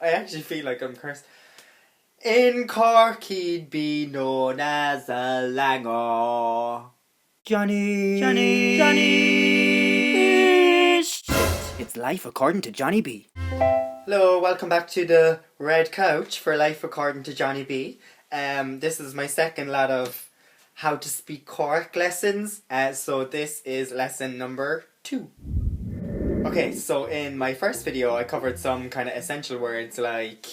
I actually feel like I'm cursed. In Cork he'd be known as a langer. Johnny! It's life according to Johnny B. Hello, welcome back to the Red Couch for Life According to Johnny B. This is my second lot of how to speak Cork lessons. So this is lesson number 2. Okay, so in my first video I covered some kind of essential words like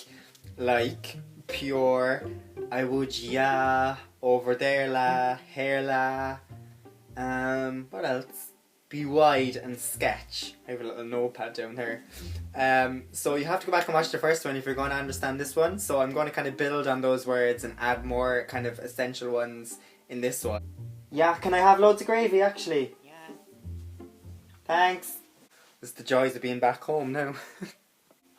pure, I would ya, over there la, here la, what else? Be wide and sketch. I have a little notepad down here. So you have to go back and watch the first one if you're going to understand this one. So I'm going to kind of build on those words and add more kind of essential ones in this one. Yeah, can I have loads of gravy actually? Yeah. Thanks. It's the joys of being back home now.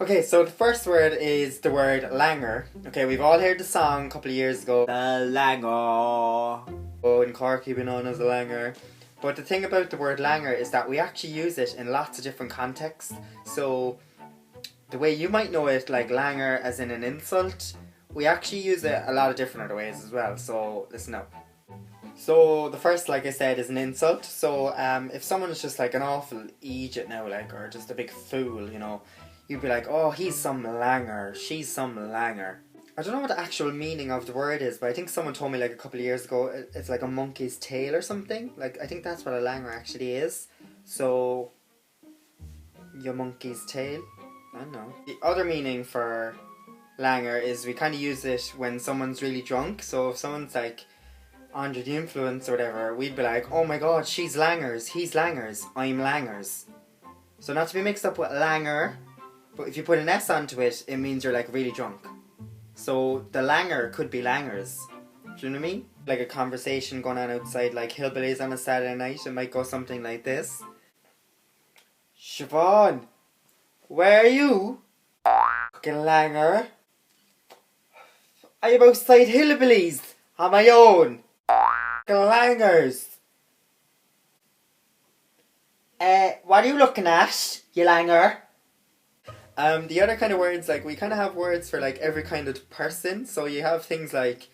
Okay, so the first word is the word langer. Okay, we've all heard the song a couple of years ago. The langer. Oh, in Cork he'd be known as a langer. But the thing about the word langer is that we actually use it in lots of different contexts. So the way you might know it, like langer as in an insult, we actually use it a lot of different other ways as well. So listen up. So the first, like I said, is an insult. So if someone is just like an awful idiot now, like, or just a big fool, you know, you'd be like, oh, he's some langer, she's some langer. I don't know what the actual meaning of the word is, but I think someone told me like a couple of years ago it's like a monkey's tail or something. Like, I think that's what a langer actually is. So, your monkey's tail? I don't know. The other meaning for langer is we kind of use it when someone's really drunk. So if someone's like under the influence or whatever, we'd be like, oh my god, she's langers, he's langers, I'm langers. So not to be mixed up with langer, but if you put an S onto it, it means you're like really drunk. So the langer could be langers. Do you know what I mean? Like a conversation going on outside like hillbillies on a Saturday night, it might go something like this. Siobhan, where are you? Fucking langer. I'm outside hillbillies on my own. Fucking langers. What are you looking at, you langer? The other kind of words, like we kind of have words for like every kind of person. So you have things like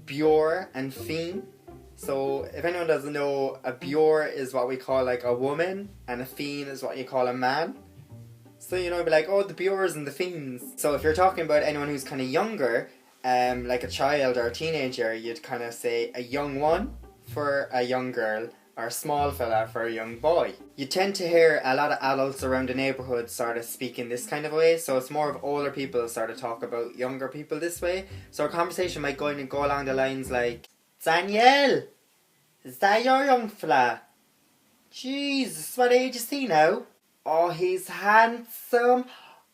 bure and feen. So if anyone doesn't know, a bure is what we call like a woman and a feen is what you call a man. So you know, it'd be like, oh, the bures and the fiends. So if you're talking about anyone who's kind of younger, like a child or a teenager, you'd kind of say a young one for a young girl, or a small fella for a young boy. You tend to hear a lot of adults around the neighbourhood sort of speak in this kind of way, so it's more of older people sort of talk about younger people this way. So a conversation might go along the lines like, Danielle, is that your young fella? Jesus, what age is he now? Oh, he's handsome.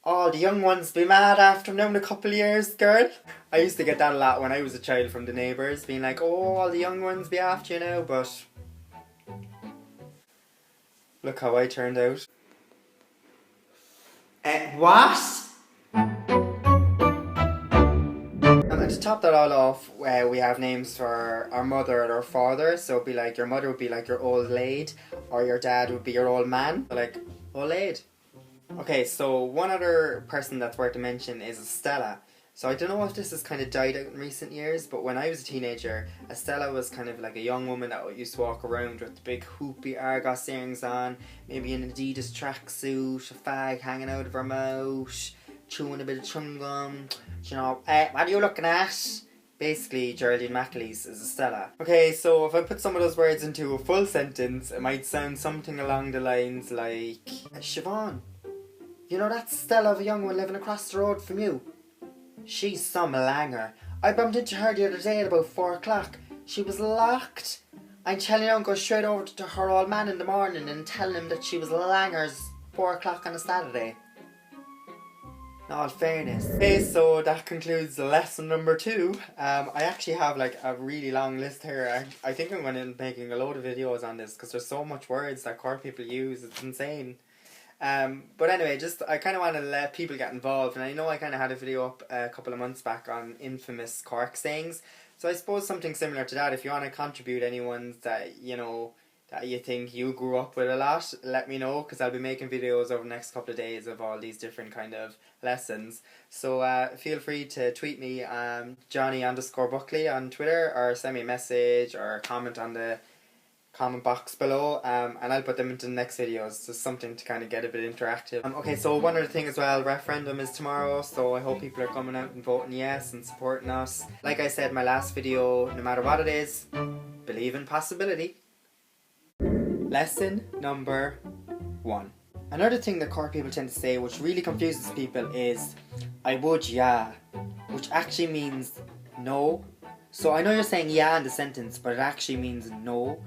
Oh, the young ones be mad after him now in a couple of years, girl. I used to get that a lot when I was a child from the neighbours, being like, oh, all the young ones be after you now, but look how I turned out. What? And to top that all off, we have names for our mother and our father. So it'd be like, your mother would be like your old lady, or your dad would be your old man. So like, old lady. Okay, so one other person that's worth to mention is Estella. So I don't know if this has kind of died out in recent years, but when I was a teenager, Estella was kind of like a young woman that used to walk around with the big hoopy Argos earrings on, maybe an Adidas tracksuit, a fag hanging out of her mouth, chewing a bit of chewing gum. You know, what are you looking at? Basically, Geraldine McAleese is Estella. Okay, so if I put some of those words into a full sentence, it might sound something along the lines like, Siobhan, you know that Stella of a young one living across the road from you? She's some langer. I bumped into her the other day at about 4 o'clock. She was locked. I'm telling you, I'll go straight over to her old man in the morning and tell him that she was langers 4 o'clock on a Saturday. In all fairness. Okay, so that concludes lesson number 2. I actually have like a really long list here. I think I'm going to be making a load of videos on this because there's so much words that Cork people use. It's insane. But anyway, I kind of want to let people get involved, and I know I kind of had a video up a couple of months back on infamous Cork sayings, so I suppose something similar to that. If you want to contribute any ones that, you know, that you think you grew up with a lot, let me know, because I'll be making videos over the next couple of days of all these different kind of lessons. So feel free to tweet me, Johnny_Buckley on Twitter, or send me a message or comment on the comment box below, and I'll put them into the next videos, just something to kind of get a bit interactive. Okay, so one other thing as well, referendum is tomorrow, so I hope people are coming out and voting yes and supporting us. Like I said in my last video, no matter what it is, believe in possibility. Lesson number 1. Another thing that Cork people tend to say, which really confuses people, is I would yeah, which actually means no. So I know you're saying yeah in the sentence, but it actually means no.